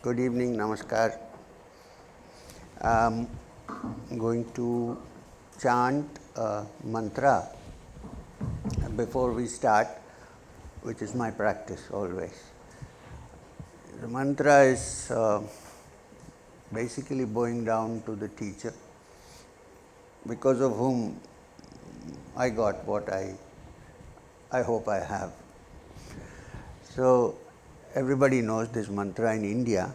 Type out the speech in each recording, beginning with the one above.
Good evening, namaskar. I'm going to chant a mantra before we start, which is my practice always. The mantra is basically bowing down to the teacher, because of whom I got what I hope I have. So, everybody knows this mantra in India.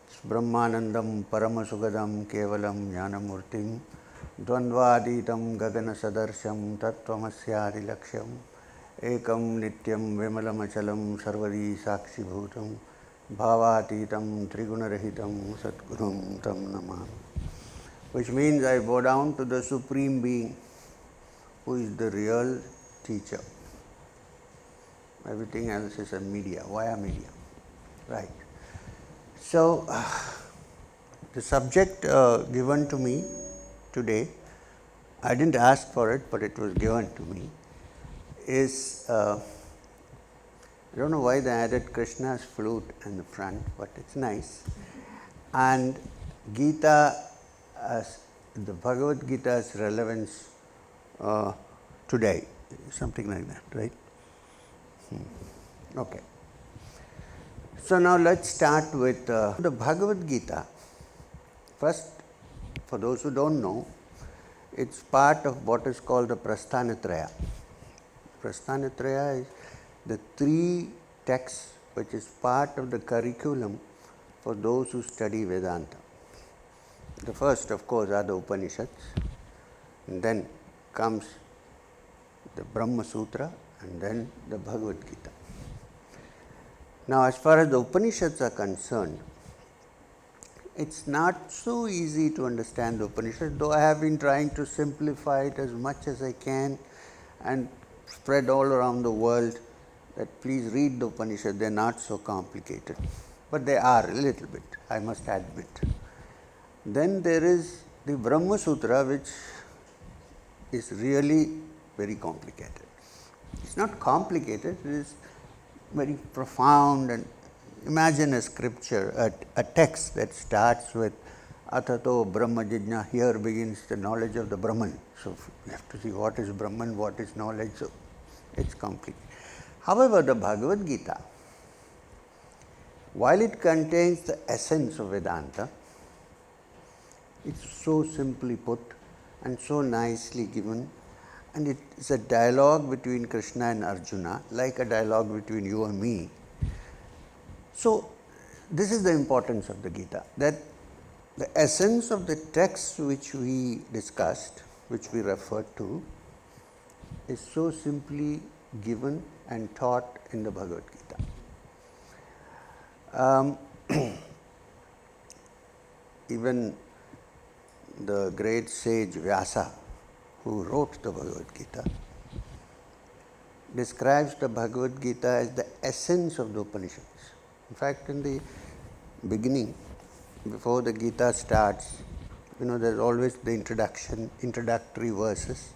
It's Brahmanandam, Paramasukhadam, Kevalam, Jnanamurtim, Dvandvaditam, Gagana Sadarsham, Tattvamasyadi Laksham, Ekam Nityam, Vimalamachalam, Sarvadi Sakshi Bhutam, Bhavatitam, Trigunarahitam, Satgurum Tam Namam. Which means I bow down to the Supreme Being, who is the real teacher. Everything else is a media, via media, right? So, the subject given to me today, I didn't ask for it, but it was given to me, is, I don't know why they added Krishna's flute in the front, but it's nice. And Gita, as the Bhagavad Gita's relevance today, something like that, right? Okay. So now let's start with the Bhagavad Gita. First, for those who don't know, it's part of what is called the Prasthanatraya. Prasthanatraya is the three texts which is part of the curriculum for those who study Vedanta. The first, of course, are the Upanishads, and then comes the Brahma Sutra, and then the Bhagavad Gita. Now, as far as the Upanishads are concerned, it's not so easy to understand the Upanishads, though I have been trying to simplify it as much as I can and spread all around the world that please read the Upanishads, they are not so complicated. But they are a little bit, I must admit. Then there is the Brahma Sutra, which is really very complicated. It's not complicated, it is very profound. And imagine a scripture, a text that starts with Atato Brahma Jijna, here begins the knowledge of the Brahman. So you have to see what is Brahman, what is knowledge, so it's complicated. However, the Bhagavad Gita, while it contains the essence of Vedanta, it's so simply put and so nicely given. And it is a dialogue between Krishna and Arjuna, like a dialogue between you and me. So, this is the importance of the Gita, that the essence of the text which we discussed, which we referred to, is so simply given and taught in the Bhagavad Gita. Even the great sage Vyasa, who wrote the Bhagavad Gita, describes the Bhagavad Gita as the essence of the Upanishads. In fact, in the beginning, before the Gita starts, there's always the introductory verses.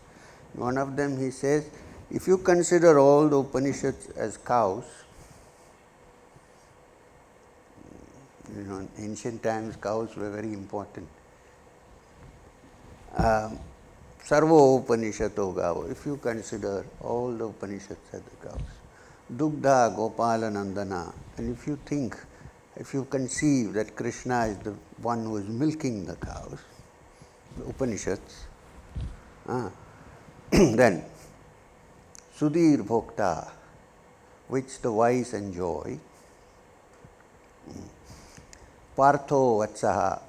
One of them he says, if you consider all the Upanishads as cows, in ancient times cows were very important. Sarvo Upanishato Gavo, if you consider all the Upanishads as the cows. Dugdha Gopala Nandana, and if you conceive that Krishna is the one who is milking the cows, the Upanishads, then Sudhir Bhokta, which the wise enjoy, Partho Vatsaha,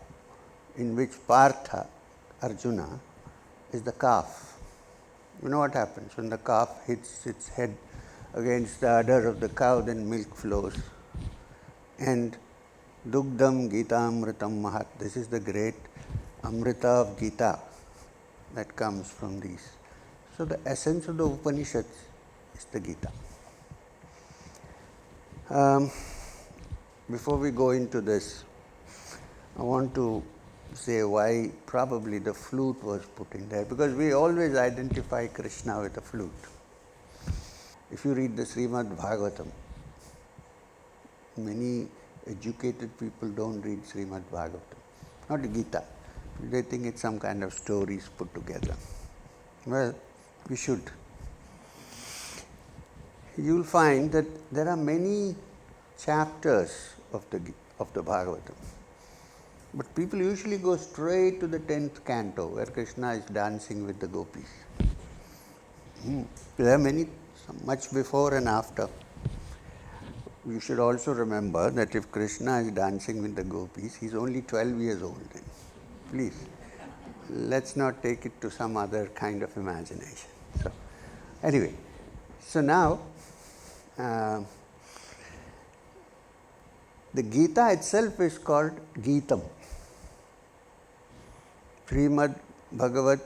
in which Partha, Arjuna, is the calf. You know what happens when the calf hits its head against the udder of the cow, then milk flows. And Dugdam Gita Amritam Mahat, this is the great Amrita of Gita that comes from these. So the essence of the Upanishads is the Gita. Before we go into this, I want to say why probably the flute was put in there, because we always identify Krishna with a flute. If you read the Srimad Bhagavatam, many educated people don't read Srimad Bhagavatam, not the Gita. They think it's some kind of stories put together. Well, we should. You'll find that there are many chapters of the Bhagavatam. But people usually go straight to the 10th canto where Krishna is dancing with the gopis. There are many, much before and after. You should also remember that if Krishna is dancing with the gopis, he is only 12 years old. Please, let's not take it to some other kind of imagination. So, anyway, so now, the Gita itself is called Gitam. Srimad Bhagavad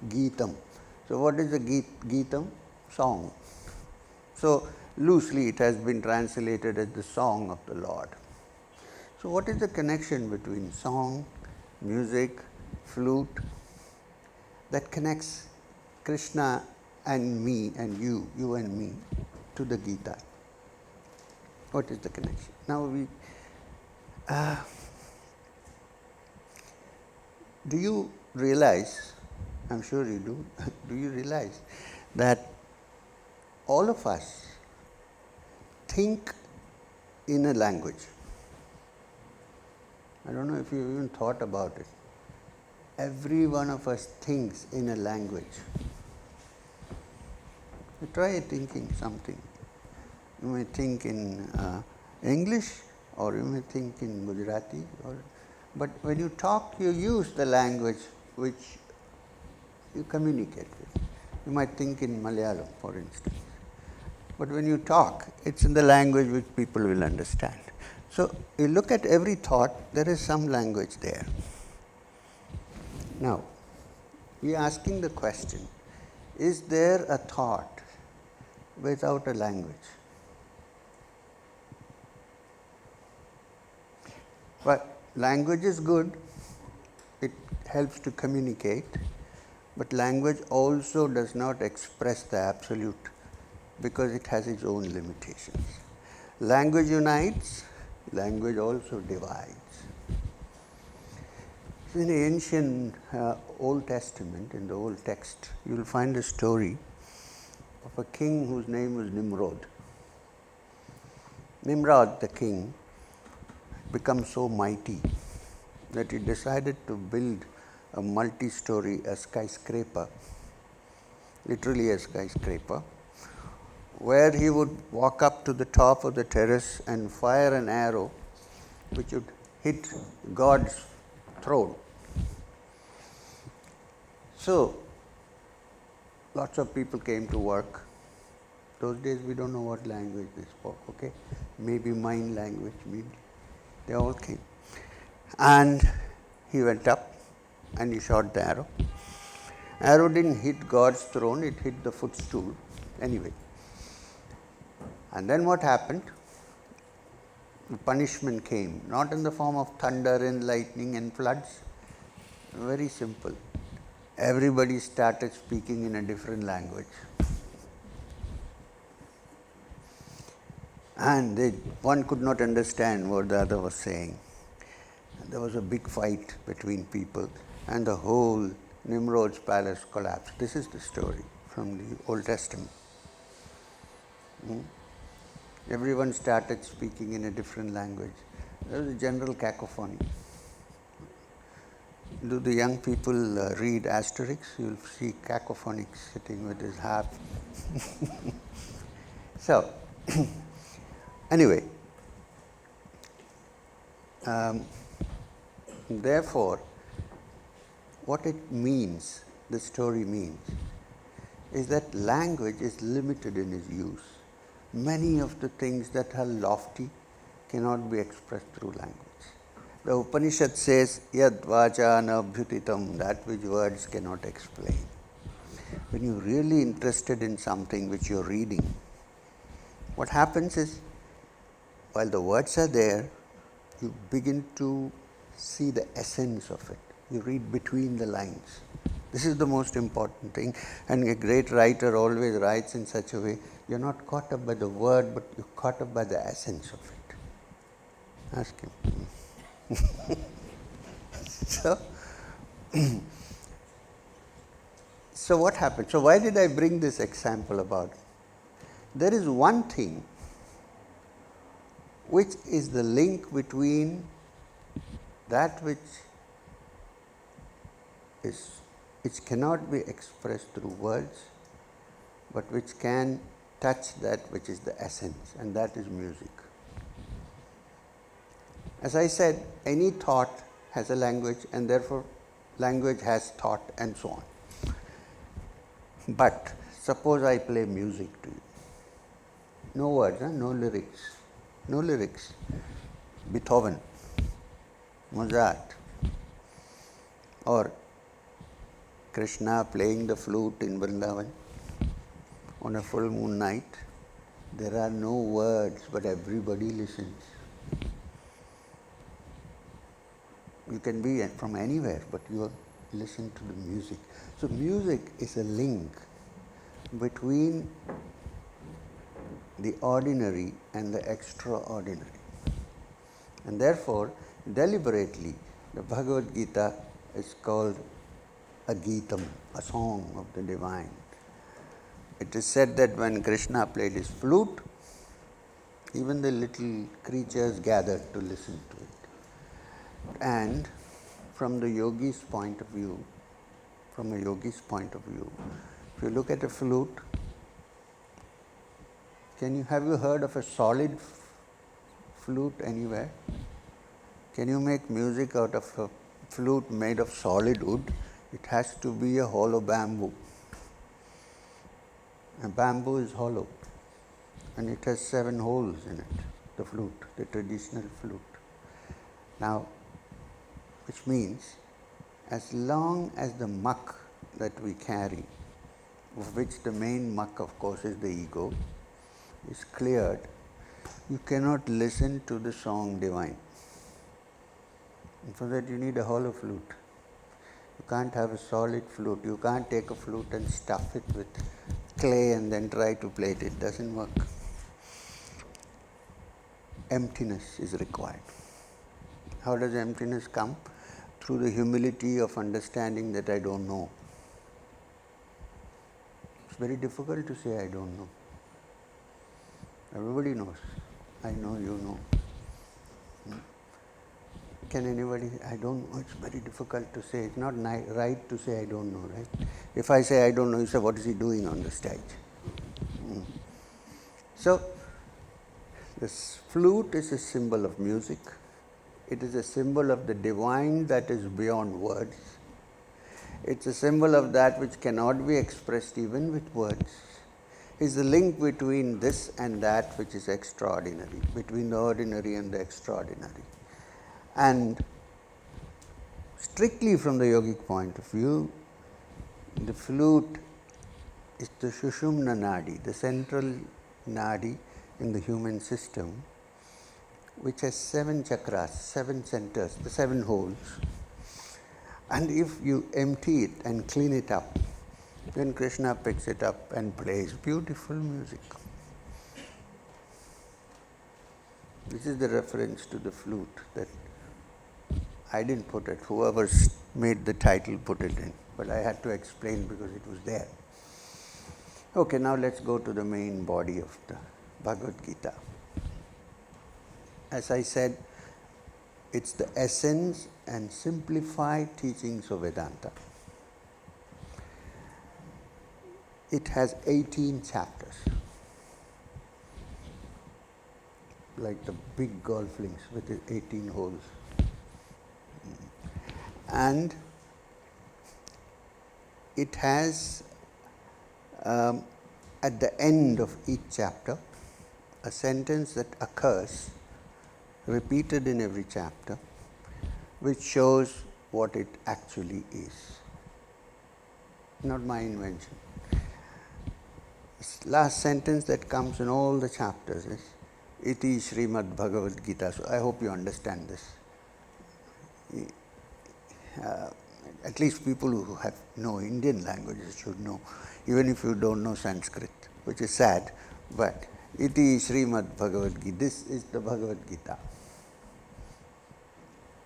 Gitam. So, what is the Gitam? Song. So, loosely it has been translated as the song of the Lord. So, what is the connection between song, music, flute that connects Krishna and me and you and me to the Gita? What is the connection? Now, do you realize, I'm sure you do you realize that all of us think in a language? I don't know if you even thought about it. Every one of us thinks in a language. You try thinking something. You may think in English, or you may think in Gujarati, but when you talk, you use the language which you communicate with. You might think in Malayalam, for instance. But when you talk, it's in the language which people will understand. So, you look at every thought, there is some language there. Now, we are asking the question, is there a thought without a language? But language is good, it helps to communicate, but language also does not express the absolute because it has its own limitations. Language unites, language also divides. In the ancient Old Testament, in the Old Text, you will find a story of a king whose name was Nimrod. Nimrod, the king, become so mighty that he decided to build a multi-story, a skyscraper, literally a skyscraper, where he would walk up to the top of the terrace and fire an arrow which would hit God's throne. So, lots of people came to work. Those days we don't know what language they spoke, okay? Maybe mind language, maybe. They all came. And he went up and he shot the arrow. Arrow didn't hit God's throne, it hit the footstool. Anyway. And then what happened? The punishment came, not in the form of thunder and lightning and floods. Very simple. Everybody started speaking in a different language. And one could not understand what the other was saying. And there was a big fight between people, and the whole Nimrod's palace collapsed. This is the story from the Old Testament. Everyone started speaking in a different language. There was a general cacophony. Do the young people read Asterix? You will see cacophonic sitting with his harp. So, anyway, therefore, what it means, the story means, is that language is limited in its use. Many of the things that are lofty cannot be expressed through language. The Upanishad says, Yad vacha na bhyutitam, that which words cannot explain. When you're really interested in something which you're reading, what happens is, while the words are there, you begin to see the essence of it. You read between the lines. This is the most important thing. And a great writer always writes in such a way, you're not caught up by the word, but you're caught up by the essence of it. Ask him. So, so what happened? So why did I bring this example about it? There is one thing which is the link between that which cannot be expressed through words, but which can touch that which is the essence, and that is music. As I said, any thought has a language, and therefore language has thought, and so on. But suppose I play music to you. No words, no lyrics. No lyrics. Beethoven, Mozart, or Krishna playing the flute in Vrindavan on a full moon night. There are no words, but everybody listens. You can be from anywhere, but you listen to the music. So music is a link between the ordinary and the extraordinary. And therefore, deliberately, the Bhagavad Gita is called a Gitam, a song of the divine. It is said that when Krishna played his flute, even the little creatures gathered to listen to it. And from the yogi's point of view, if you look at a flute, have you heard of a solid flute anywhere? Can you make music out of a flute made of solid wood? It has to be a hollow bamboo. A bamboo is hollow, and it has 7 holes in it, the flute, the traditional flute. Now, which means, as long as the muck that we carry, of which the main muck, of course, is the ego, is cleared, you cannot listen to the song divine. And for that you need a hollow flute. You can't have a solid flute. You can't take a flute and stuff it with clay and then try to play it. It doesn't work. Emptiness is required. How does emptiness come? Through the humility of understanding that I don't know. It's very difficult to say I don't know. Everybody knows. I know, you know. Can anybody? I don't know. It's very difficult to say. It's not right to say I don't know, right? If I say I don't know, you say, what is he doing on the stage? So, this flute is a symbol of music. It is a symbol of the divine that is beyond words. It's a symbol of that which cannot be expressed even with words. It's the link between this and that which is extraordinary, between the ordinary and the extraordinary. And strictly from the yogic point of view, the flute is the Sushumna Nadi, the central Nadi in the human system, which has 7 chakras, 7 centers, the 7 holes. And if you empty it and clean it up, then Krishna picks it up and plays beautiful music. This is the reference to the flute that I didn't put it. Whoever made the title put it in, but I had to explain because it was there. Okay, now let's go to the main body of the Bhagavad Gita. As I said, it's the essence and simplified teachings of Vedanta. It has 18 chapters, like the big golf links with the 18 holes. And it has, at the end of each chapter, a sentence that occurs, repeated in every chapter, which shows what it actually is. Not my invention. This last sentence that comes in all the chapters is Iti Srimad Bhagavad Gita. So I hope you understand this. At least people who know Indian languages should know, even if you don't know Sanskrit, which is sad, but Iti Srimad Bhagavad Gita. This is the Bhagavad Gita.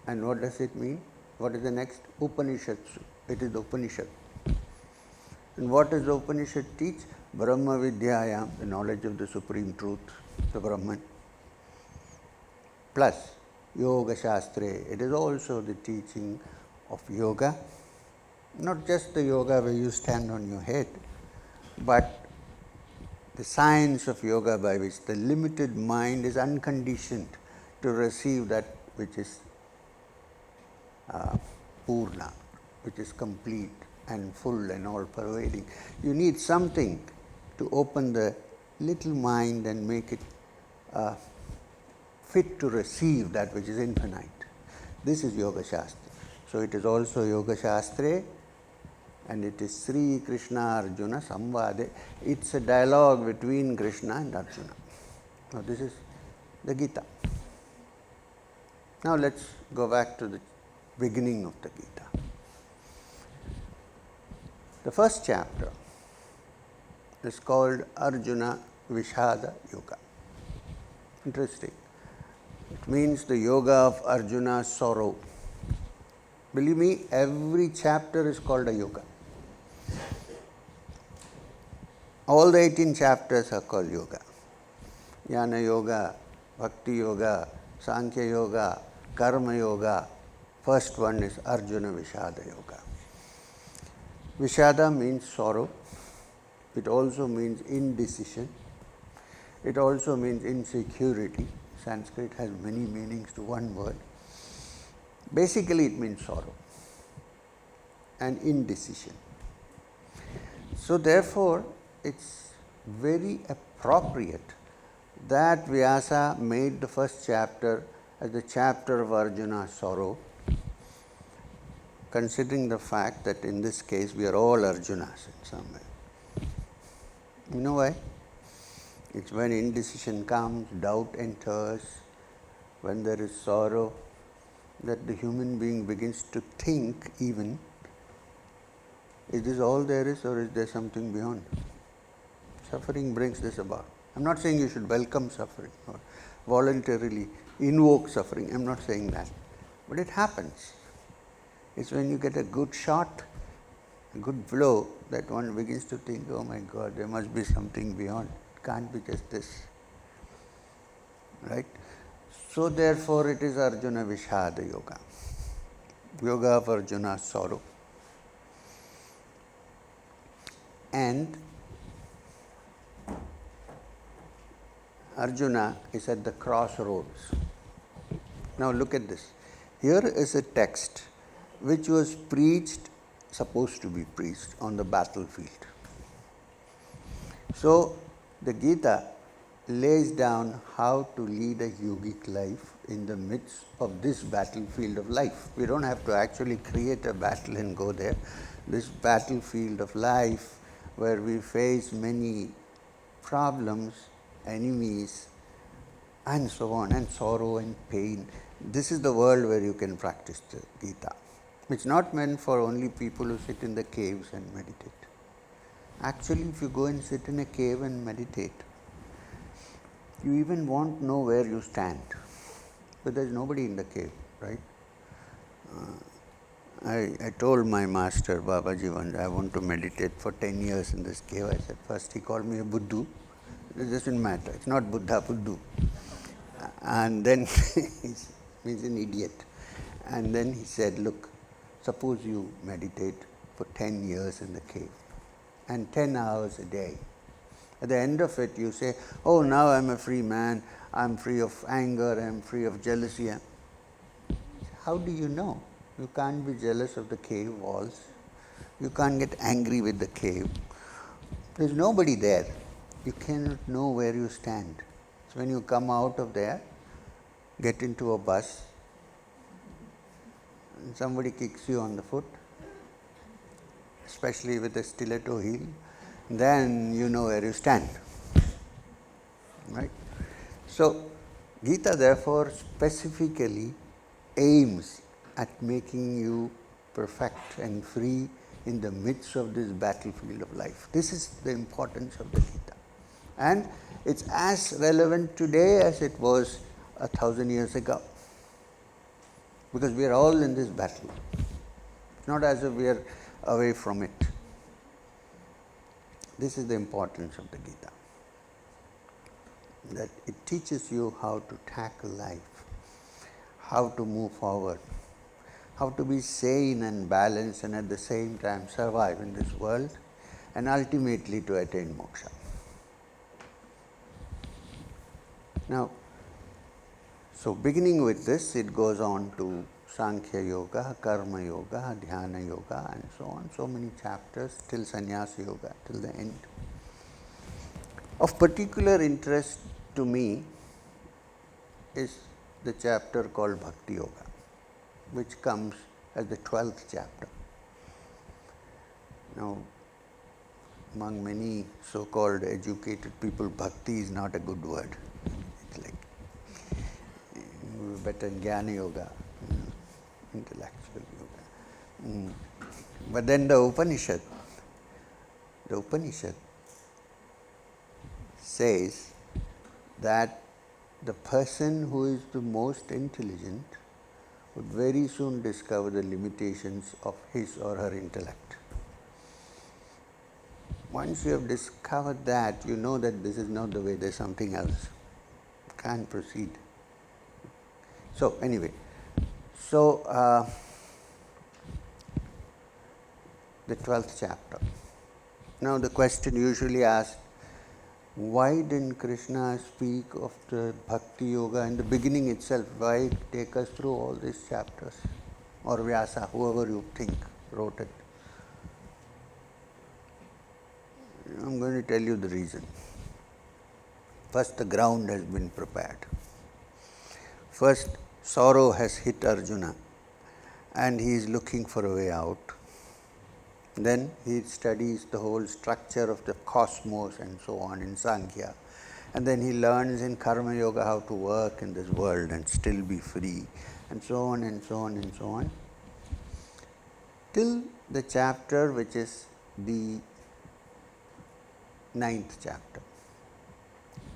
And what does it mean? What is the next? Upanishads. It is the Upanishad. And what does the Upanishad teach? Brahma Vidyayam, the knowledge of the Supreme Truth, the Brahman. Plus Yoga Shastre, it is also the teaching of yoga. Not just the yoga where you stand on your head, but the science of yoga by which the limited mind is unconditioned to receive that which is Purna, which is complete and full and all pervading. You need something to open the little mind and make it fit to receive that which is infinite. This is Yoga Shastra. So it is also Yoga Shastra, and it is Sri Krishna Arjuna Samvade. It's a dialogue between Krishna and Arjuna. Now this is the Gita. Now let's go back to the beginning of the Gita. The first chapter is called Arjuna Vishada Yoga. Interesting. It means the yoga of Arjuna's sorrow. Believe me, every chapter is called a yoga. All the 18 chapters are called yoga. Jnana Yoga, Bhakti Yoga, Sankhya Yoga, Karma Yoga. First one is Arjuna Vishada Yoga. Vishada means sorrow. It also means indecision. It also means insecurity. Sanskrit has many meanings to one word. Basically, it means sorrow and indecision. So, therefore, it's very appropriate that Vyasa made the first chapter as the chapter of Arjuna's sorrow, considering the fact that in this case we are all Arjunas in some way. You know why? It's when indecision comes, doubt enters, when there is sorrow, that the human being begins to think even, is this all there is or is there something beyond? Suffering brings this about. I'm not saying you should welcome suffering or voluntarily invoke suffering. I'm not saying that. But it happens. It's when you get a good shot, a good blow, that one begins to think, oh my God, there must be something beyond. It can't be just this. Right? So therefore it is Arjuna Vishada Yoga. Yoga of Arjuna's sorrow. And Arjuna is at the crossroads. Now look at this. Here is a text which was supposed to be preached on the battlefield. So the Gita lays down how to lead a yogic life in the midst of this battlefield of life. We don't have to actually create a battle and go there. This battlefield of life where we face many problems, enemies, and so on, and sorrow and pain. This is the world where you can practice the Gita. It's not meant for only people who sit in the caves and meditate. Actually, if you go and sit in a cave and meditate, you even won't know where you stand. But there's nobody in the cave, right? I told my master, Babaji, one day, I want to meditate for 10 years in this cave. I said, first he called me a Buddhu. It doesn't matter. It's not Buddha, Buddhu. And then he's an idiot. And then he said, look, suppose you meditate for 10 years in the cave and 10 hours a day. At the end of it, you say, oh, now I'm a free man. I'm free of anger. I'm free of jealousy. How do you know? You can't be jealous of the cave walls. You can't get angry with the cave. There's nobody there. You cannot know where you stand. So when you come out of there, get into a bus, and somebody kicks you on the foot, especially with a stiletto heel, then you know where you stand. Right? So Gita therefore specifically aims at making you perfect and free in the midst of this battlefield of life. This is the importance of the Gita. And it's as relevant today as it was 1,000 years ago. because we are all in this battle. It's not as if we are away from it. This is the importance of the Gita, that it teaches you how to tackle life, how to move forward, how to be sane and balanced and at the same time survive in this world and ultimately to attain moksha. Now, so beginning with this, it goes on to Sankhya Yoga, Karma Yoga, Dhyana Yoga and so on, so many chapters till Sannyasa Yoga, till the end. Of particular interest to me is the chapter called Bhakti Yoga, which comes as the 12th chapter. Now, among many so-called educated people, bhakti is not a good word. It's like better Jnana Yoga, intellectual yoga. But then the Upanishad says that the person who is the most intelligent would very soon discover the limitations of his or her intellect. Once you have discovered that, you know that this is not the way, there's something else. You can't proceed. So anyway, the 12th chapter. Now the question usually asked, why didn't Krishna speak of the Bhakti Yoga in the beginning itself? Why take us through all these chapters? Or Vyasa, whoever you think wrote it. I'm going to tell you the reason. First, the ground has been prepared. First, sorrow has hit Arjuna and he is looking for a way out. Then he studies the whole structure of the cosmos and so on in Sankhya. And then he learns in Karma Yoga how to work in this world and still be free, and so on and so on and so on. Till the chapter which is the 9th chapter.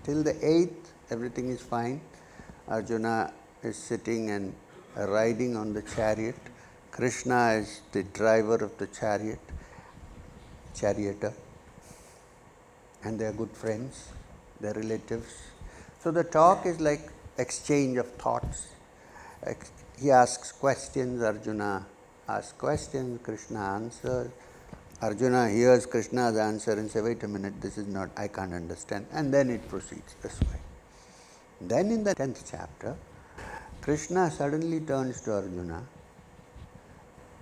Till the 8th, everything is fine. Arjuna is sitting and riding on the chariot. Krishna is the driver of the charioteer, and they are good friends, they are relatives. So the talk is like exchange of thoughts. He asks questions, Arjuna asks questions, Krishna answers. Arjuna hears Krishna's answer and says, wait a minute, this is not, I can't understand. And then it proceeds this way. Then in the 10th chapter, Krishna suddenly turns to Arjuna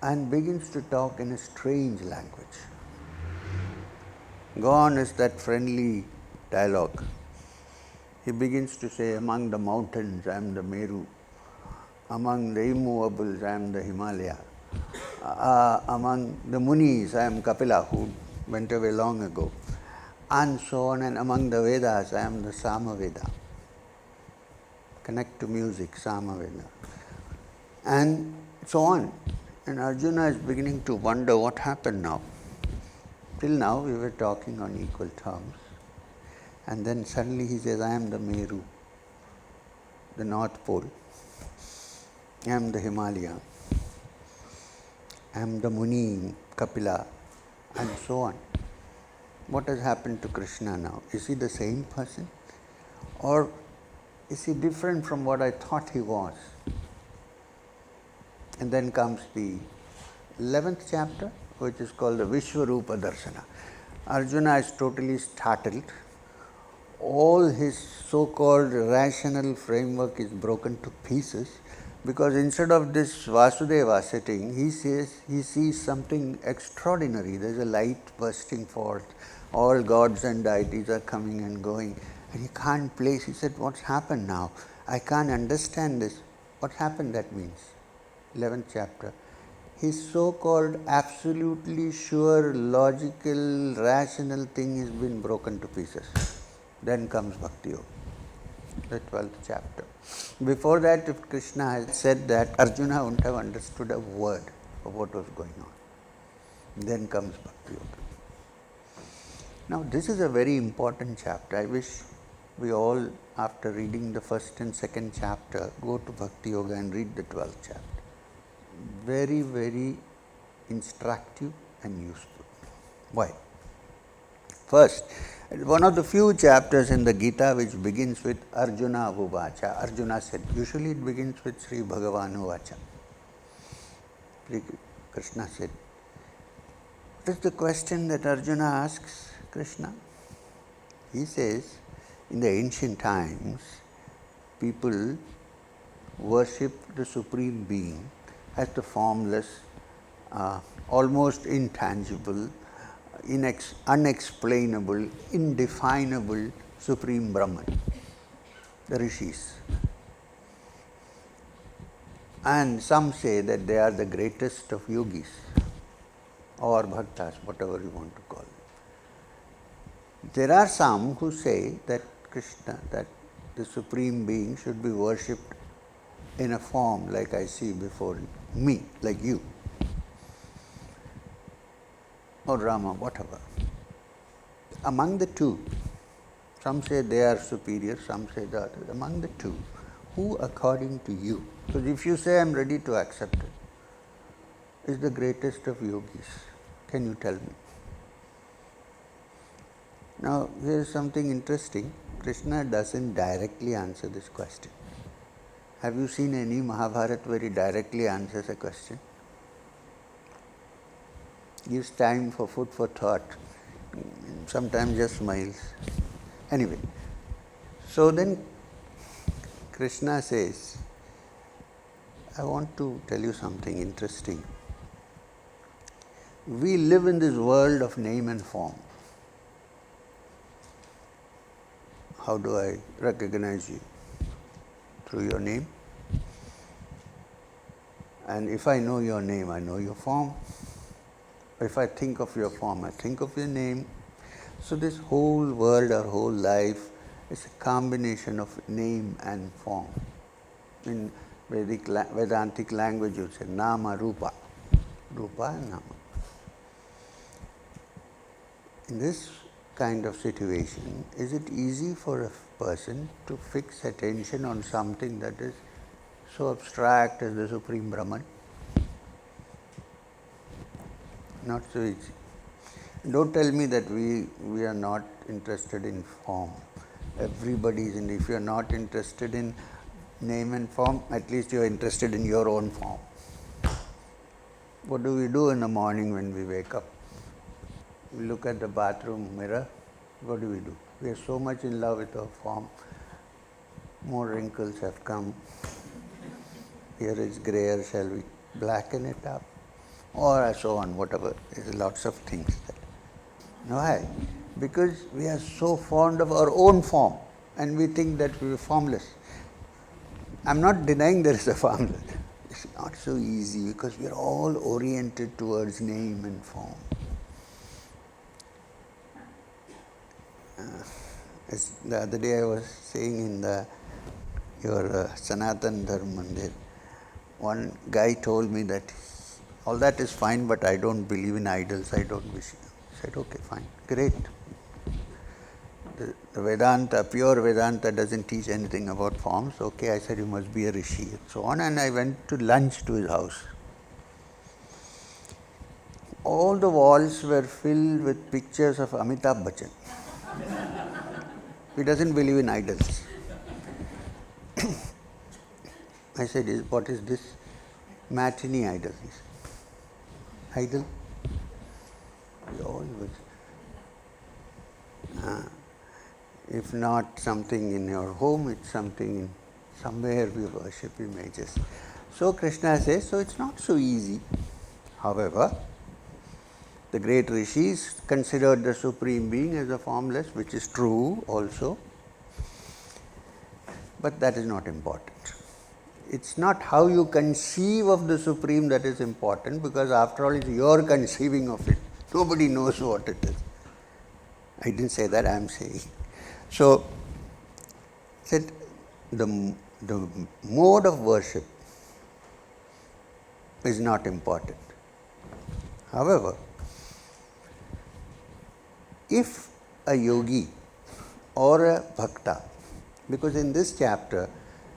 and begins to talk in a strange language. Gone is that friendly dialogue. He begins to say, among the mountains I am the Meru, among the immovables I am the Himalaya, among the Munis I am Kapila, who went away long ago, and so on, and among the Vedas I am the Samaveda. Connect to music, Samaveda, and so on. And Arjuna is beginning to wonder what happened now. Till now we were talking on equal terms, and then suddenly he says, I am the Meru, the North Pole, I am the Himalaya, I am the Muni, Kapila, and so on. What has happened to Krishna now? Is he the same person? Or is he different from what I thought he was? And then comes the 11th chapter, which is called the Vishwarupa Darshana. Arjuna is totally startled. All his so-called rational framework is broken to pieces, because instead of this Vasudeva sitting, he sees something extraordinary. There is a light bursting forth. All gods and deities are coming and going. And he can't place. He said, what's happened now? I can't understand this. What happened, that means? 11th chapter. His so-called absolutely sure, logical, rational thing has been broken to pieces. Then comes Bhakti Yoga, the 12th chapter. Before that, if Krishna had said that, Arjuna wouldn't have understood a word of what was going on. Then comes Bhakti Yoga. Now, this is a very important chapter. I wish we all, after reading the first and second chapter, go to Bhakti Yoga and read the 12th chapter. very, very instructive and useful. Why? First, one of the few chapters in the Gita which begins with Arjuna Uvacha. Arjuna said, usually it begins with Sri Bhagavan Uvacha. Krishna said, what is the question that Arjuna asks Krishna? He says, in the ancient times, people worshipped the Supreme Being as the formless, almost intangible, unexplainable, indefinable Supreme Brahman, the Rishis. And some say that they are the greatest of yogis or bhaktas, whatever you want to call it. There are some who say that Krishna, that the Supreme Being should be worshipped in a form like I see before me, like you, or Rama, whatever. Among the two, some say they are superior, some say the other. Among the two, who according to you, because if you say I am ready to accept it, is the greatest of yogis? Can you tell me? Now, here is something interesting. Krishna doesn't directly answer this question. Have you seen any Mahabharata where he directly answers a question? Gives time for food for thought. Sometimes just smiles. Anyway, so then Krishna says, I want to tell you something interesting. We live in this world of name and form. How do I recognize you? Through your name. And if I know your name, I know your form. If I think of your form, I think of your name. So this whole world, our whole life, is a combination of name and form. In Vedantic language, you say Nama, Rupa. Rupa and Nama. In this kind of situation, is it easy for a person to fix attention on something that is so abstract as the Supreme Brahman? Not so easy. Don't tell me that we are not interested in form. Everybody is in. If you are not interested in name and form, at least you are interested in your own form. What do we do in the morning when we wake up? We look at the bathroom mirror. What do? We are so much in love with our form. More wrinkles have come. Here is grayer, shall we blacken it up? Or so on, whatever. There's lots of things. Why? Because we are so fond of our own form and we think that we are formless. I'm not denying there is a formless. It's not so easy because we are all oriented towards name and form. As the other day I was saying in your Sanatan Dharma Mandir, one guy told me that all that is fine, but I don't believe in idols, I don't wish. I said, okay, fine, great. The Vedanta, pure Vedanta doesn't teach anything about forms. Okay, I said, you must be a rishi, and so on. And I went to lunch to his house. All the walls were filled with pictures of Amitabh Bachchan. He doesn't believe in idols. I said, what is this? Matinee idol. He said, idol? If not something in your home, it's something in somewhere we worship images. So Krishna says, so it's not so easy. However, the great rishis considered the Supreme Being as a formless, which is true also. But that is not important. It's not how you conceive of the Supreme that is important, because after all, it's your conceiving of it. Nobody knows what it is. I didn't say that, I am saying. So, said the mode of worship is not important. However, if a yogi or a bhakta, because in this chapter,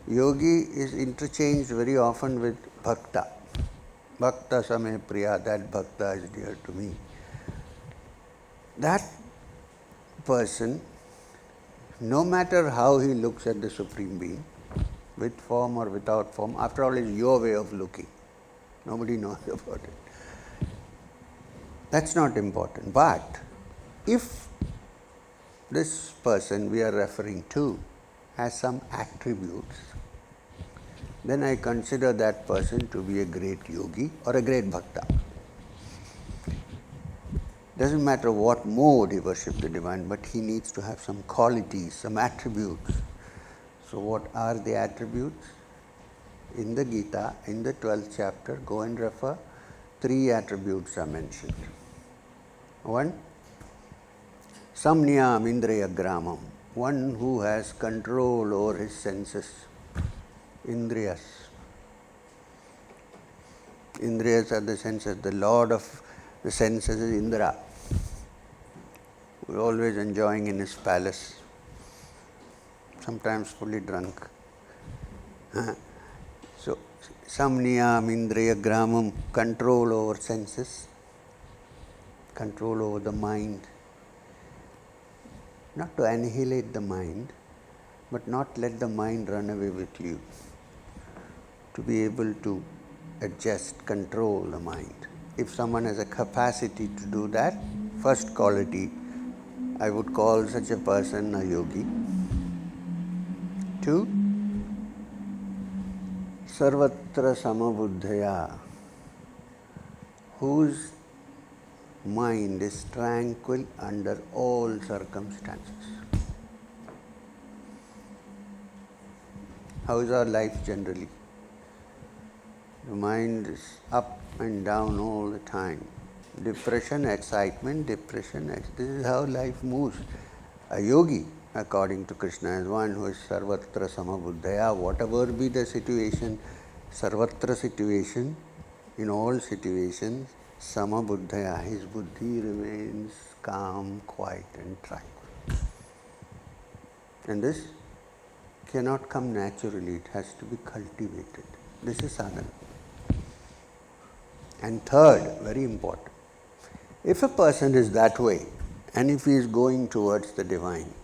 yogi is interchanged very often with bhakta. Bhakta same priya, that bhakta is dear to me. That person, no matter how he looks at the Supreme Being, with form or without form, after all, it's your way of looking. Nobody knows about it. That's not important. But if this person we are referring to has some attributes, then I consider that person to be a great yogi or a great bhakta. Doesn't matter what mode he worships the divine, but he needs to have some qualities, some attributes. So what are the attributes? In the Gita, in the 12th chapter, go and refer, 3 attributes are mentioned. 1, Samniyam Indriya Gramam, one who has control over his senses. Indriyas. Indriyas are the senses. The lord of the senses is Indra. We're always enjoying in his palace, sometimes fully drunk. So, Samniyam Indriya Gramam, control over senses, control over the mind. Not to annihilate the mind, but not let the mind run away with you. To be able to adjust, control the mind. If someone has a capacity to do that, first quality, I would call such a person a yogi. 2, Sarvatra Samabuddhaya, whose mind is tranquil under all circumstances. How is our life generally? The mind is up and down all the time. Depression, excitement, depression, this is how life moves. A yogi, according to Krishna, is one who is sarvatra samabuddhaya, whatever be the situation, sarvatra situation, in all situations, samabuddhaya, his buddhi remains calm, quiet and tranquil. And this cannot come naturally, it has to be cultivated. This is sadhana. And third, very important, if a person is that way, and if he is going towards the divine,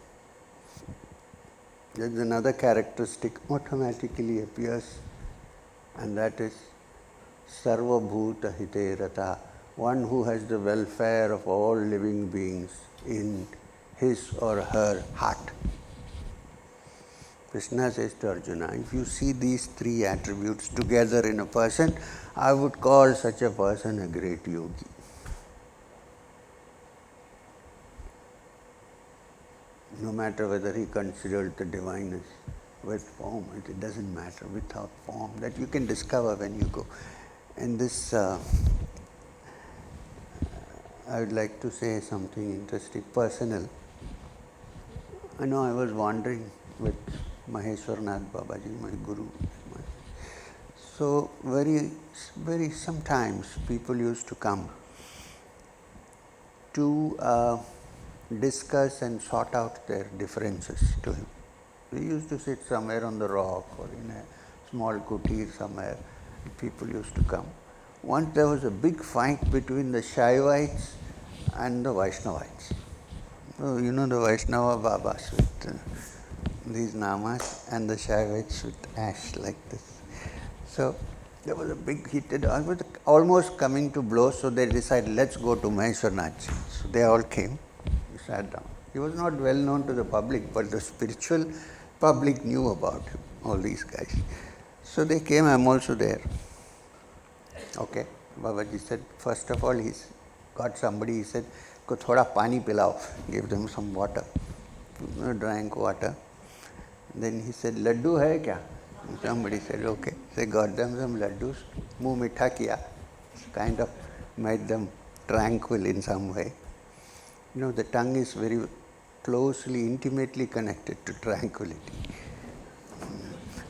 there is another characteristic automatically appears, and that is sarva bhuta hite rata, one who has the welfare of all living beings in his or her heart. Krishna says to Arjuna, if you see these 3 attributes together in a person, I would call such a person a great yogi. No matter whether he considered the divine as with form, it doesn't matter, without form, that you can discover when you go. And this, I would like to say something interesting, personal. I know I was wandering with Maheshwarnath Babaji, my guru. So very sometimes people used to come to discuss and sort out their differences to him. We used to sit somewhere on the rock or in a small kutir somewhere. People used to come. Once there was a big fight between the Shaivites and the Vaishnavites. Oh, you know the Vaishnava Babas with these namas and the Shaivites with ash like this. So there was a big heated, I was almost coming to blows, so they decided, let's go to Maheshwarnath. So they all came, we sat down. He was not well known to the public, but the spiritual public knew about him, all these guys. So they came, I'm also there. Okay, Babaji said, first of all, he got somebody, he said, ko thoda pani pilao, gave them some water, drank water. Then he said, laddu hai kya? Somebody said, okay. They got them some laddus, muh mitha kiya, kind of made them tranquil in some way. You know, the tongue is very closely, intimately connected to tranquility.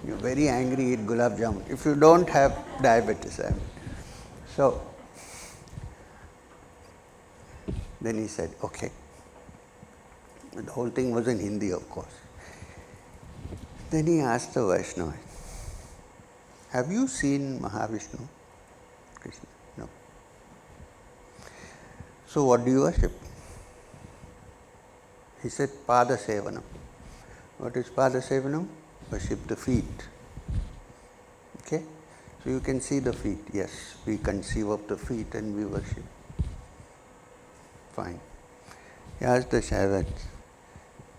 You're very angry, eat gulab jamun. If you don't have diabetes, So, then he said, okay. The whole thing was in Hindi, of course. Then he asked the Vaishnava, have you seen Mahavishnu? Krishna. No. So what do you worship? He said Pada Sevanam. What is Pada Sevanam? Worship the feet. Okay? So you can see the feet. Yes, we conceive of the feet and we worship. Fine. He asked the Shaivats,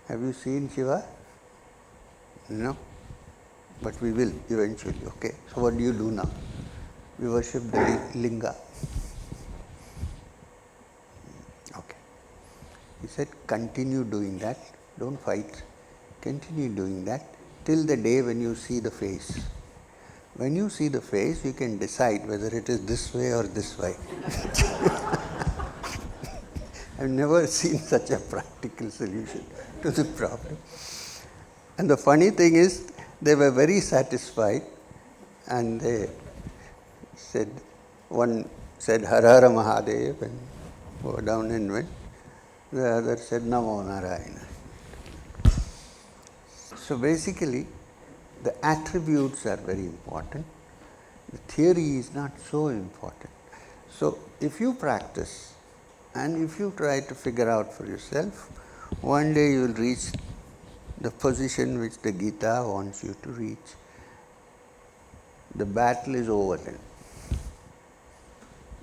have you seen Shiva? No. But we will eventually. Okay? So what do you do now? We worship the linga. Okay. He said, continue doing that. Don't fight. Continue doing that till the day when you see the face. When you see the face, you can decide whether it is this way or this way. I've never seen such a practical solution to the problem. And the funny thing is, they were very satisfied and they said, one said Har Har Mahadev and go down and went. The other said Namo Narayana. So basically, the attributes are very important. The theory is not so important. So if you practice and if you try to figure out for yourself, one day you will reach the position which the Gita wants you to reach. The battle is over then.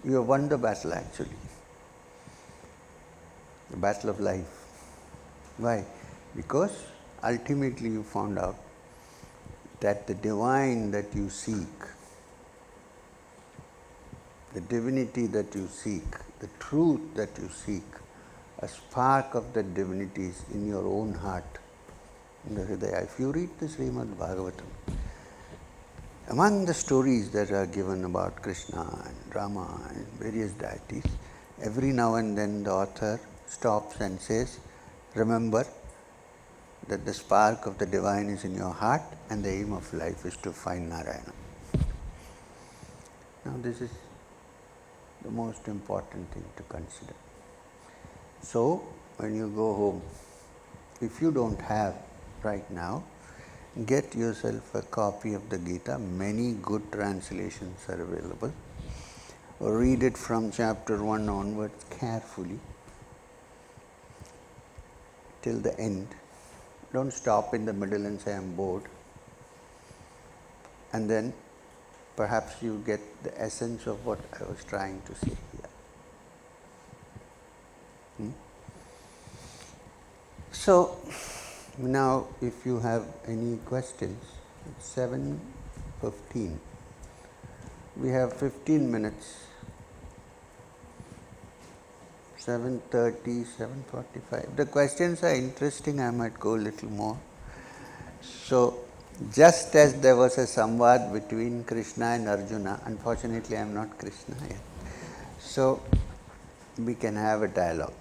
You have won the battle actually. The battle of life. Why? Because ultimately you found out that the divine that you seek, the divinity that you seek, the truth that you seek, a spark of that divinity is in your own heart, in the Hridaya. If you read the Srimad Bhagavatam, among the stories that are given about Krishna and Rama and various deities, every now and then the author stops and says, remember that the spark of the divine is in your heart and the aim of life is to find Narayana. Now this is the most important thing to consider. So when you go home, if you don't have right now, get yourself a copy of the Gita. Many good translations are available. Read it from chapter 1 onwards carefully till the end. Don't stop in the middle and say, I'm bored. And then perhaps you get the essence of what I was trying to say here. So, now if you have any questions, it's 7:15. We have 15 minutes. 7:30, 7:45. The questions are interesting, I might go a little more. So, just as there was a samvad between Krishna and Arjuna, unfortunately I am not Krishna yet, so we can have a dialogue.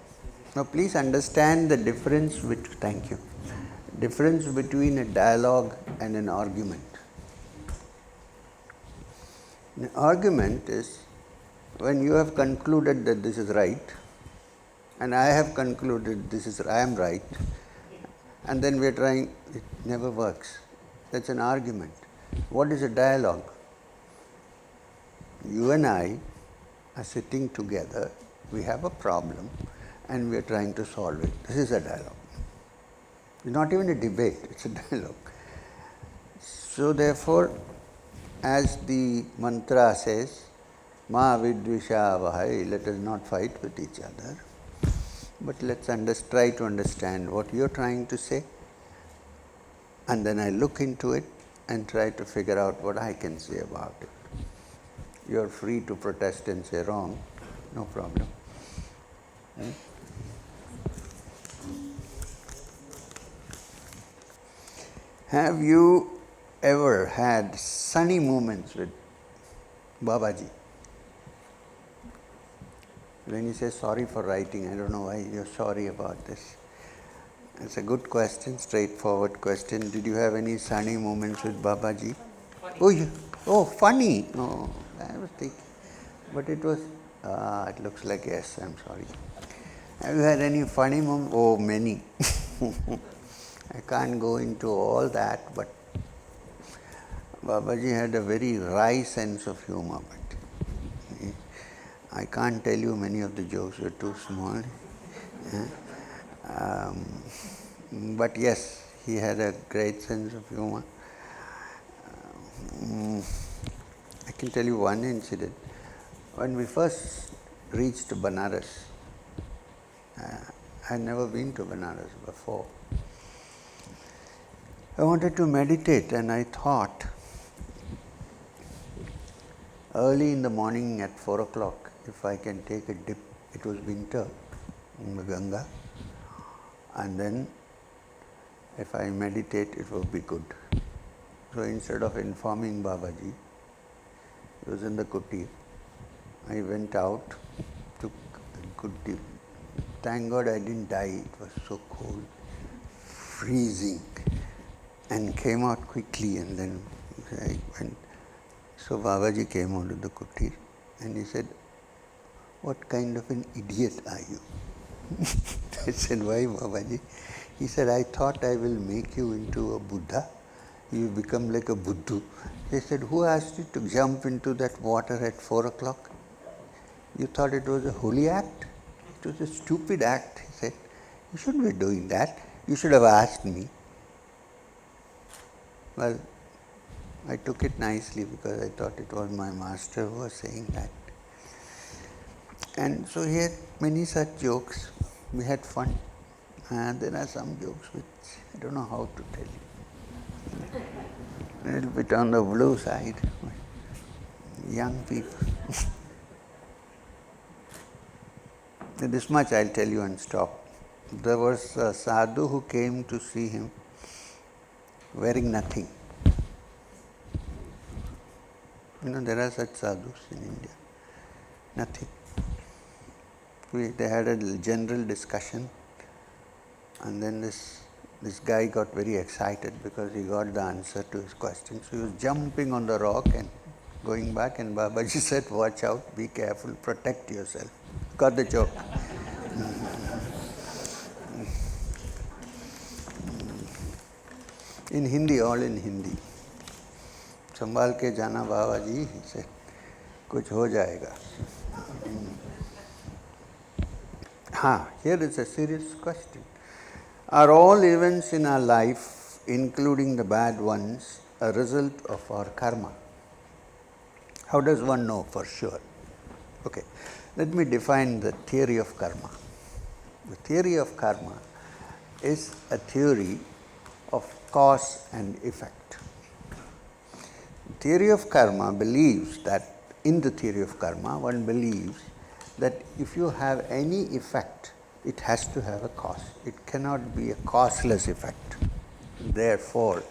Now please understand the difference between a dialogue and an argument. An argument is when you have concluded that this is right, and I have concluded I am right, and then we are trying, it never works. That's an argument. What is a dialogue? You and I are sitting together, we have a problem, and we are trying to solve it. This is a dialogue. It's not even a debate, it's a dialogue. So therefore, as the mantra says, Ma vidvisha vahai, let us not fight with each other, but let's try to understand what you're trying to say, and then I look into it and try to figure out what I can say about it. You're free to protest and say wrong, no problem. Have you ever had sunny moments with Babaji? When he says sorry for writing, I don't know why you're sorry about this. It's a good question, straightforward question. Did you have any sunny moments with Babaji? Funny. Oh, I was thinking. But it was, it looks like yes, I'm sorry. Have you had any funny moments? Oh, many. I can't go into all that, but Babaji had a very wry sense of humor. But I can't tell you many of the jokes, they're too small. But yes, he had a great sense of humor. I can tell you one incident. When we first reached Banaras, I had never been to Banaras before. I wanted to meditate, and I thought early in the morning at 4 o'clock, if I can take a dip, it was winter in the Ganga, and then if I meditate, it will be good. So instead of informing Babaji, he was in the kutir, I went out, took a good dip. Thank God I didn't die, it was so cold, freezing, and came out quickly, and then I went. So Babaji came out of the kutir and he said, "What kind of an idiot are you?" I said, "Why, Babaji?" He said, "I thought I will make you into a Buddha. You become like a Buddha." He said, "Who asked you to jump into that water at 4 o'clock? You thought it was a holy act? It was a stupid act." He said, "You shouldn't be doing that. You should have asked me." Well, I took it nicely because I thought it was my master who was saying that. And so he had many such jokes. We had fun. And there are some jokes which I don't know how to tell you. A little bit on the blue side. Young people. This much I'll tell you and stop. There was a sadhu who came to see him wearing nothing. There are such sadhus in India. Nothing. They had a general discussion, and then this guy got very excited because he got the answer to his question. So he was jumping on the rock and going back, and Babaji said, "Watch out, be careful, protect yourself." Got the joke? In Hindi, all in Hindi. संभाल के जाना बाबाजी से कुछ हो जाएगा. Here is a serious question. Are all events in our life, including the bad ones, a result of our karma? How does one know for sure? Okay, let me define the theory of karma. The theory of karma is a theory of cause and effect. Theory of karma believes that, in the theory of karma, one believes that if you have any effect, it has to have a cause. It cannot be a causeless effect. Therefore,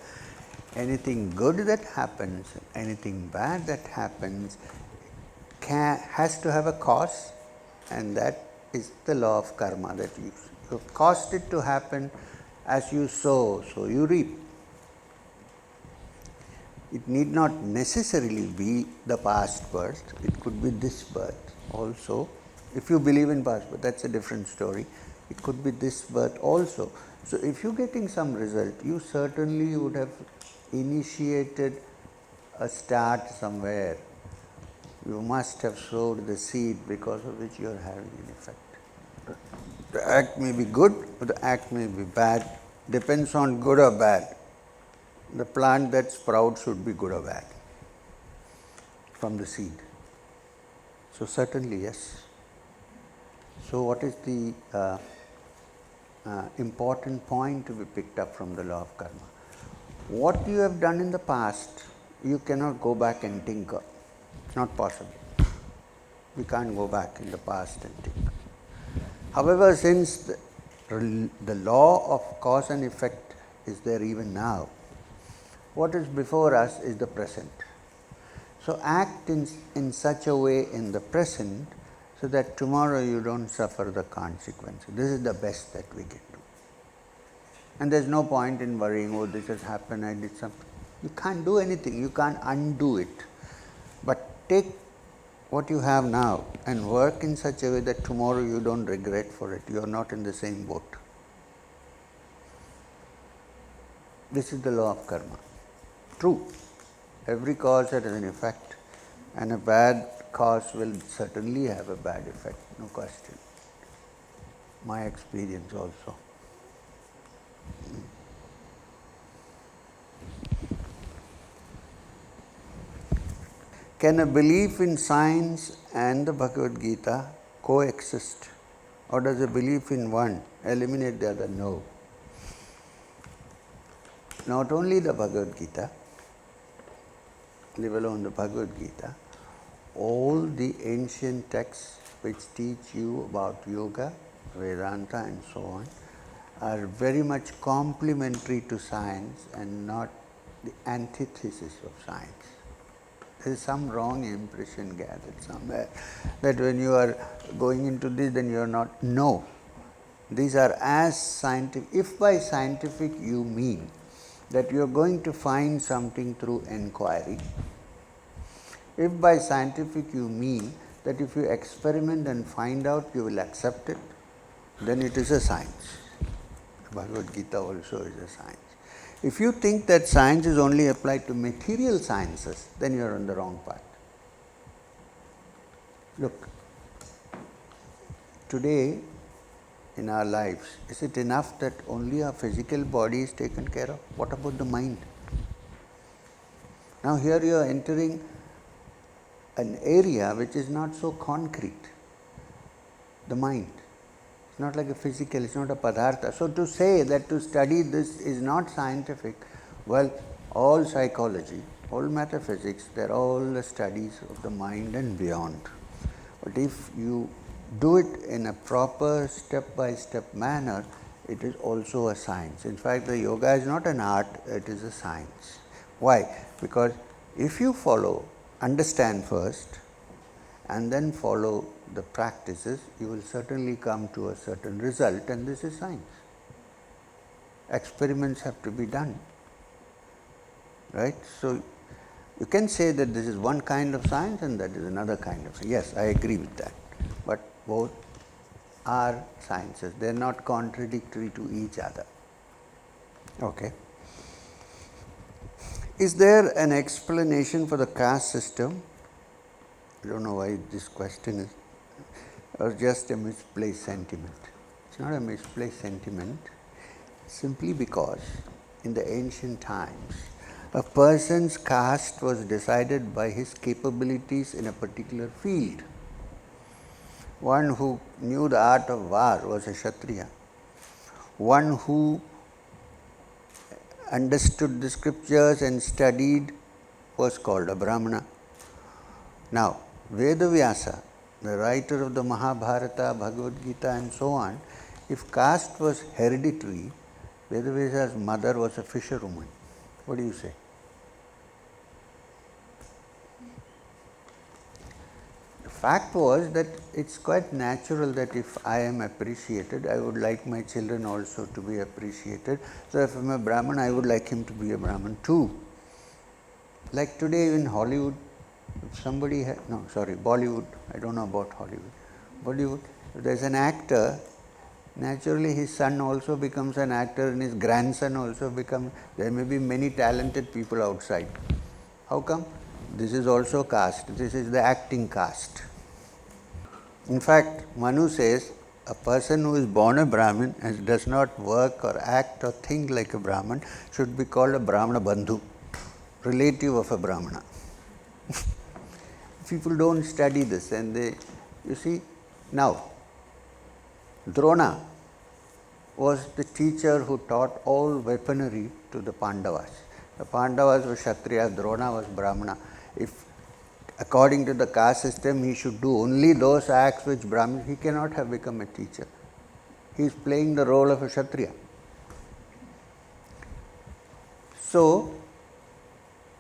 anything good that happens, anything bad that happens, has to have a cause, and that is the law of karma that you have caused it to happen. As you sow, so you reap. It need not necessarily be the past birth, it could be this birth also. If you believe in past birth, that's a different story. It could be this birth also. So if you're getting some result, you certainly would have initiated a start somewhere. You must have sowed the seed because of which you are having an effect. The act may be good or the act may be bad, depends on good or bad. The plant that sprouts should be good or bad from the seed. So certainly yes. So what is the important point to be picked up from the law of karma? What you have done in the past, you cannot go back and tinker. It's not possible. We can't go back in the past and tinker. However, since the law of cause and effect is there even now, what is before us is the present. So act in such a way in the present so that tomorrow you don't suffer the consequences. This is the best that we can do. And there's no point in worrying, oh, this has happened, I did something. You can't do anything, you can't undo it. But take what you have now and work in such a way that tomorrow you don't regret for it. You are not in the same boat. This is the law of karma. True, every cause has an effect, and a bad cause will certainly have a bad effect, no question. My experience also. Can a belief in science and the Bhagavad Gita coexist? Or does a belief in one eliminate the other? No. Not only the Bhagavad Gita, leave alone the Bhagavad Gita, all the ancient texts which teach you about yoga, Vedanta and so on are very much complementary to science and not the antithesis of science. There is some wrong impression gathered somewhere that when you are going into this, then you are not. No. These are as scientific. If by scientific you mean that you are going to find something through inquiry, if by scientific you mean that if you experiment and find out you will accept it, then it is a science. Bhagavad Gita also is a science. If you think that science is only applied to material sciences, then you are on the wrong path. Look, today in our lives, is it enough that only our physical body is taken care of? What about the mind? Now here you are entering an area which is not so concrete, the mind. It's not like a physical, it's not a padartha. So to say that to study this is not scientific, well, all psychology, all metaphysics, they're all the studies of the mind and beyond. But if you do it in a proper step-by-step manner, it is also a science. In fact, the yoga is not an art, it is a science. Why? Because if you understand first and then follow the practices, you will certainly come to a certain result, and this is science. Experiments have to be done, right? So you can say that this is one kind of science and that is another kind of science. Yes, I agree with that. But both are sciences. They are not contradictory to each other. Okay. Is there an explanation for the caste system? I don't know why this question is, or just a misplaced sentiment. It's not a misplaced sentiment, simply because in the ancient times, a person's caste was decided by his capabilities in a particular field. One who knew the art of war was a Kshatriya. One who understood the scriptures and studied was called a Brahmana. Now, Vedavyasa, the writer of the Mahabharata, Bhagavad Gita and so on, if caste was hereditary, Vedavyasa's mother was a fisherwoman. What do you say? The fact was that it's quite natural that if I am appreciated, I would like my children also to be appreciated. So if I'm a Brahman, I would like him to be a Brahman too. Like today in Hollywood, if somebody Bollywood, I don't know about Hollywood. Bollywood, if there's an actor, naturally his son also becomes an actor and his grandson also becomes, there may be many talented people outside. How come? This is also caste, this is the acting caste. In fact, Manu says, a person who is born a Brahmin and does not work or act or think like a Brahman should be called a Brahmana Bandhu, relative of a Brahmana. People don't study this and you see, now, Drona was the teacher who taught all weaponry to the Pandavas. The Pandavas were Kshatriya, Drona was Brahmana. If according to the caste system he should do only those acts which Brahmins, he cannot have become a teacher. He is playing the role of a Kshatriya. So,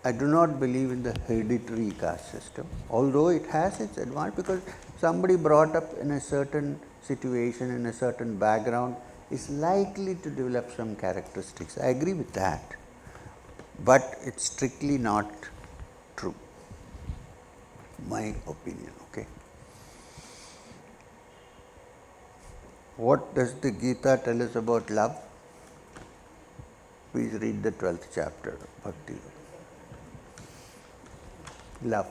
I do not believe in the hereditary caste system, although it has its advantage, because somebody brought up in a certain situation, in a certain background, is likely to develop some characteristics. I agree with that, but it's strictly not true, my opinion, okay. What does the Gita tell us about love? Please read the 12th chapter of Bhakti Yoga. Love.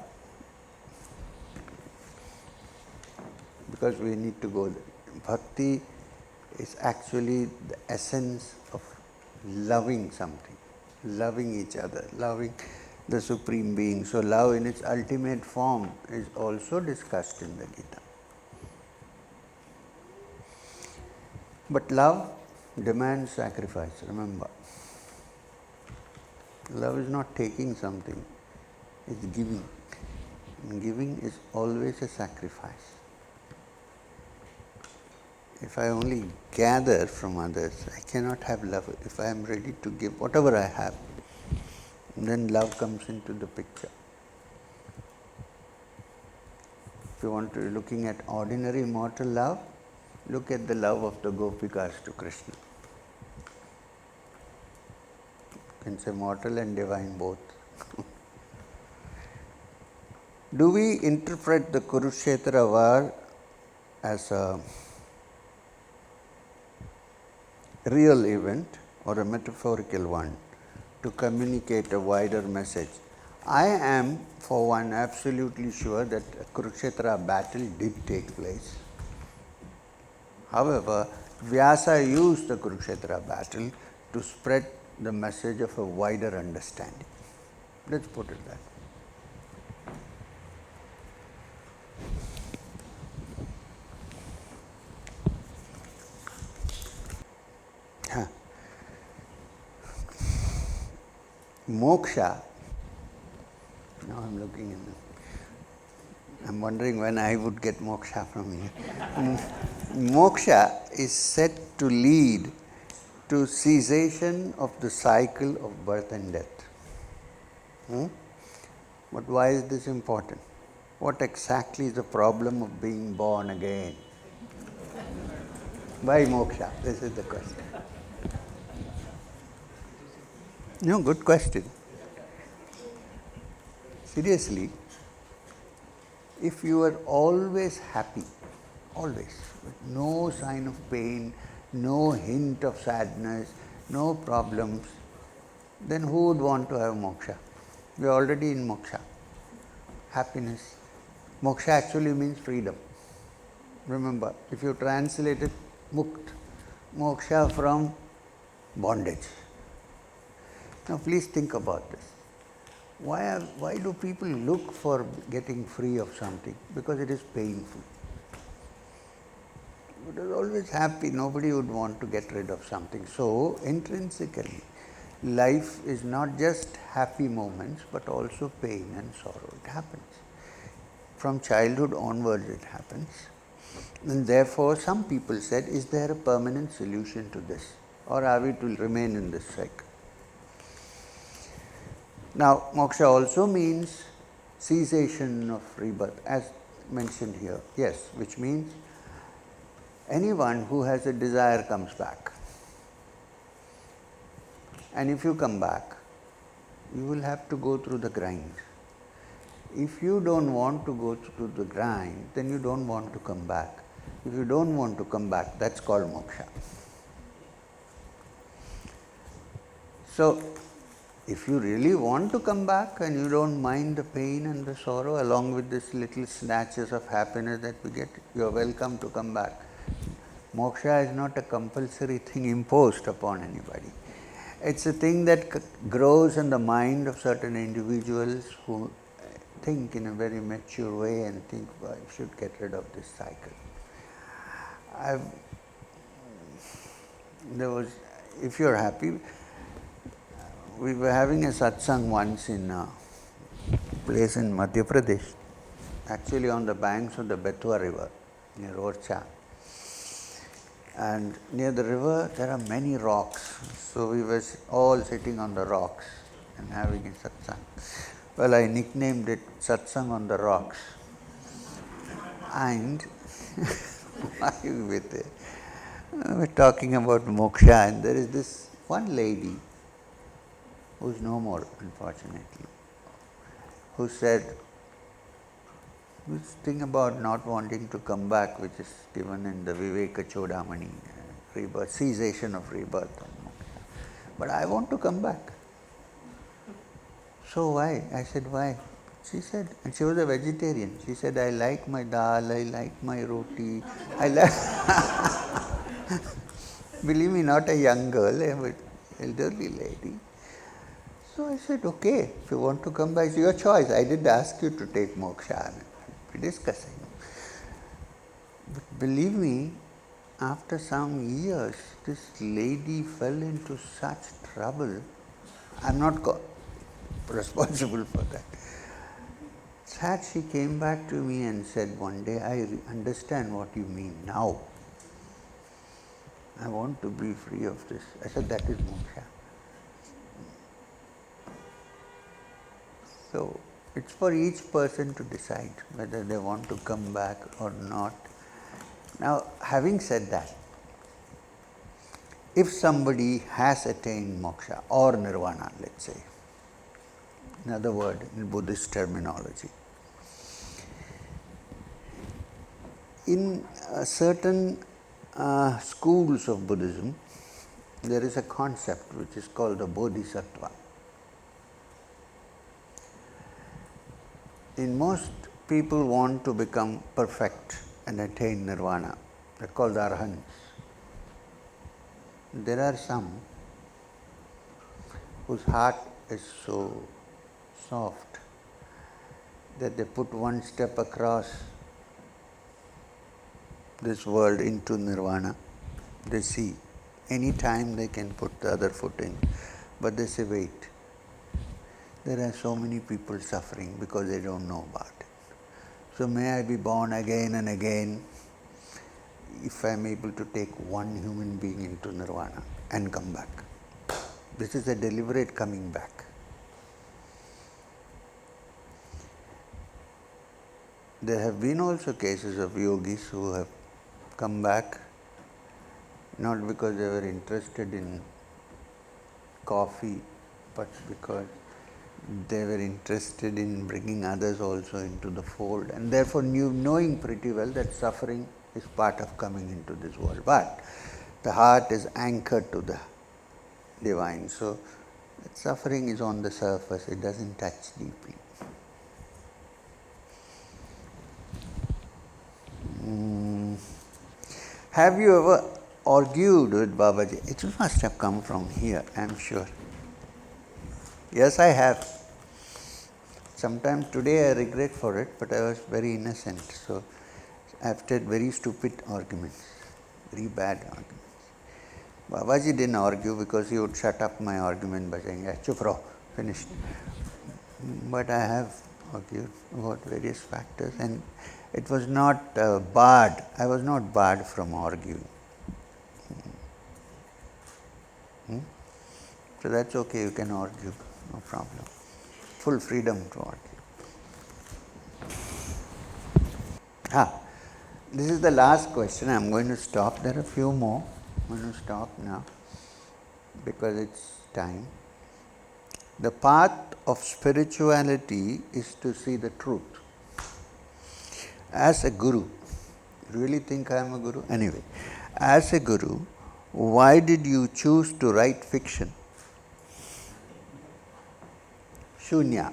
because we need to go there. Bhakti is actually the essence of loving something, loving each other, loving the Supreme Being. So love in its ultimate form is also discussed in the Gita. But love demands sacrifice, remember. Love is not taking something, it's giving. And giving is always a sacrifice. If I only gather from others, I cannot have love. If I am ready to give whatever I have, then love comes into the picture. If you want to be looking at ordinary mortal love, look at the love of the Gopikas to Krishna. You can say mortal and divine both. Do we interpret the Kurukshetra war as a real event or a metaphorical one to communicate a wider message? I am, for one, absolutely sure that a Kurukshetra battle did take place. However, Vyasa used the Kurukshetra battle to spread the message of a wider understanding. Let's put it that way. Moksha, now I'm looking in I'm wondering when I would get moksha from here. Moksha is said to lead to cessation of the cycle of birth and death. But why is this important? What exactly is the problem of being born again? Why moksha? This is the question. No, good question. Seriously, if you are always happy, always, with no sign of pain, no hint of sadness, no problems, then who would want to have moksha? We are already in moksha. Happiness. Moksha actually means freedom. Remember, if you translate it, mukt, moksha from bondage. Now please think about this. Why do people look for getting free of something? Because it is painful. It is always happy. Nobody would want to get rid of something. So intrinsically, life is not just happy moments, but also pain and sorrow. It happens. From childhood onwards it happens. And therefore some people said, is there a permanent solution to this? Or are we to remain in this cycle? Now, moksha also means cessation of rebirth, as mentioned here. Yes, which means anyone who has a desire comes back. And if you come back, you will have to go through the grind. If you don't want to go through the grind, then you don't want to come back. If you don't want to come back, that's called moksha. So, if you really want to come back and you don't mind the pain and the sorrow along with these little snatches of happiness that we get, you are welcome to come back. Moksha is not a compulsory thing imposed upon anybody. It's a thing that grows in the mind of certain individuals who think in a very mature way and think, well, I should get rid of this cycle. If you're happy, we were having a satsang once in a place in Madhya Pradesh, actually on the banks of the Betua river, near Orcha. And near the river there are many rocks, so we were all sitting on the rocks and having a satsang. Well, I nicknamed it Satsang on the Rocks. And we're talking about moksha, and there is this one lady who's no more, unfortunately, who said this thing about not wanting to come back, which is given in the Viveka Chodamani, rebirth, cessation of rebirth. But I want to come back. So why? I said, why? She said, and she was a vegetarian. She said, I like my dal, I like my roti, I like. Believe me, not a young girl, but elderly lady. So I said, okay, if you want to come back, it's your choice. I didn't ask you to take moksha. We're discussing. But believe me, after some years, this lady fell into such trouble. I'm not responsible for that. That she came back to me and said, one day, I understand what you mean now. I want to be free of this. I said, that is moksha. So, it's for each person to decide whether they want to come back or not. Now, having said that, if somebody has attained moksha or nirvana, let's say, another word in Buddhist terminology, in certain schools of Buddhism, there is a concept which is called the bodhisattva. In most people want to become perfect and attain nirvana. They're called arhants. There are some whose heart is so soft that they put one step across this world into nirvana. They see any time they can put the other foot in, but they say, wait. There are so many people suffering because they don't know about it. So may I be born again and again if I am able to take one human being into nirvana and come back. This is a deliberate coming back. There have been also cases of yogis who have come back not because they were interested in coffee, but because they were interested in bringing others also into the fold, and therefore knowing pretty well that suffering is part of coming into this world. But the heart is anchored to the divine, so suffering is on the surface, it doesn't touch deeply. Have you ever argued with Babaji? It must have come from here, I am sure. Yes, I have. Sometimes today I regret for it, but I was very innocent. So I have had very stupid arguments, very bad arguments. Babaji didn't argue because he would shut up my argument by saying, chup raho, finished. But I have argued about various factors, and it was not barred. I was not barred from arguing. So that's okay, you can argue, no problem. Full freedom to argue. This is the last question. I'm going to stop. There are a few more. I'm going to stop now because it's time. The path of spirituality is to see the truth. As a guru, really think I am a guru? Anyway, as a guru, why did you choose to write fiction? Shunya.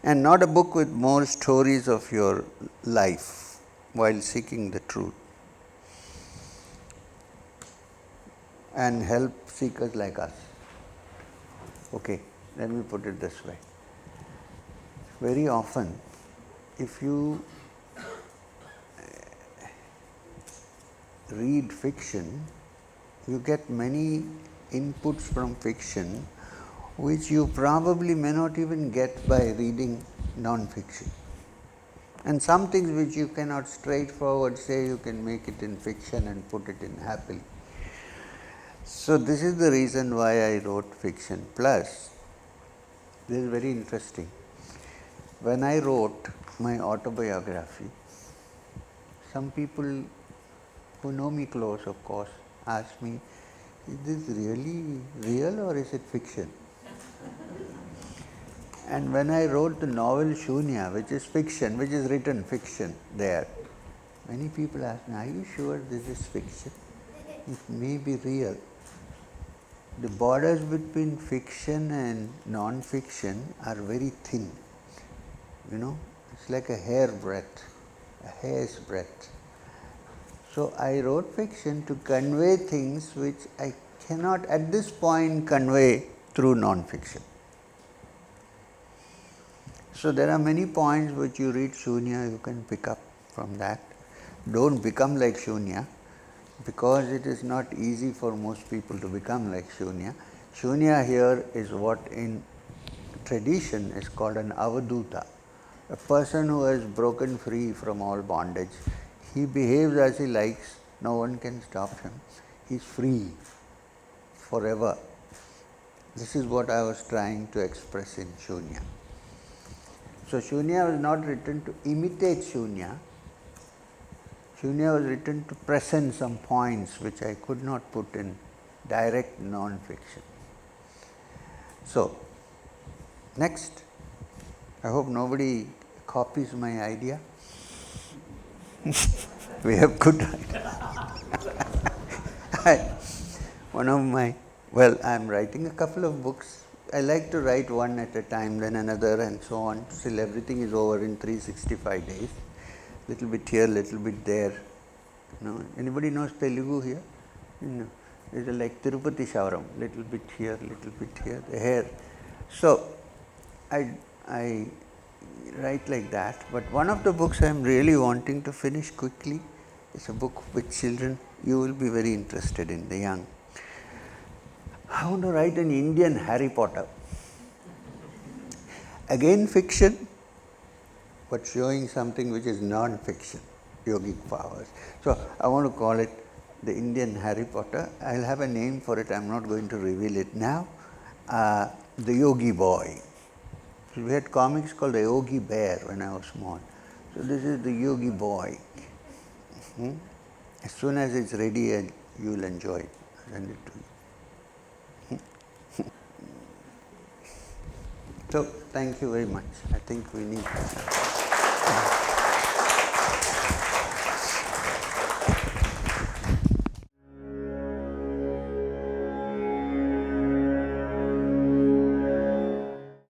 And not a book with more stories of your life while seeking the truth. And help seekers like us. Okay, let me put it this way. Very often, if you read fiction, you get many inputs from fiction which you probably may not even get by reading non-fiction. And some things which you cannot straightforward say, you can make it in fiction and put it in happily. So this is the reason why I wrote fiction. Plus, this is very interesting. When I wrote my autobiography, some people who know me close, of course, asked me, is this really real or is it fiction? And when I wrote the novel Shunya, which is fiction, which is written fiction there, many people asked me, are you sure this is fiction? It may be real. the borders between fiction and non-fiction are very thin. It's like a hair's breadth. So I wrote fiction to convey things which I cannot at this point convey through non-fiction. So there are many points which you read Shunya, you can pick up from that. Don't become like Shunya, because it is not easy for most people to become like Shunya. Shunya here is what in tradition is called an avaduta, a person who has broken free from all bondage. He behaves as he likes, no one can stop him. He is free forever. This is what I was trying to express in Shunya. So Shunya was not written to imitate Shunya. Shunya was written to present some points which I could not put in direct non-fiction. So, next, I hope nobody copies my idea. We have good ideas. I am writing a couple of books. I like to write one at a time, then another, and so on, till everything is over in 365 days. Little bit here, little bit there. Anybody knows Telugu here? It's like Tirupati Shavaram, little bit here, the hair. So I write like that. But one of the books I am really wanting to finish quickly is a book with children. You will be very interested in, the young. I want to write an Indian Harry Potter. Again fiction, but showing something which is non-fiction, yogic powers. So I want to call it the Indian Harry Potter. I'll have a name for it, I'm not going to reveal it now. The Yogi Boy. So we had comics called the Yogi Bear when I was small. So this is the Yogi Boy. As soon as it's ready, and you will enjoy it. I'll send it to you. So thank you very much. I think we need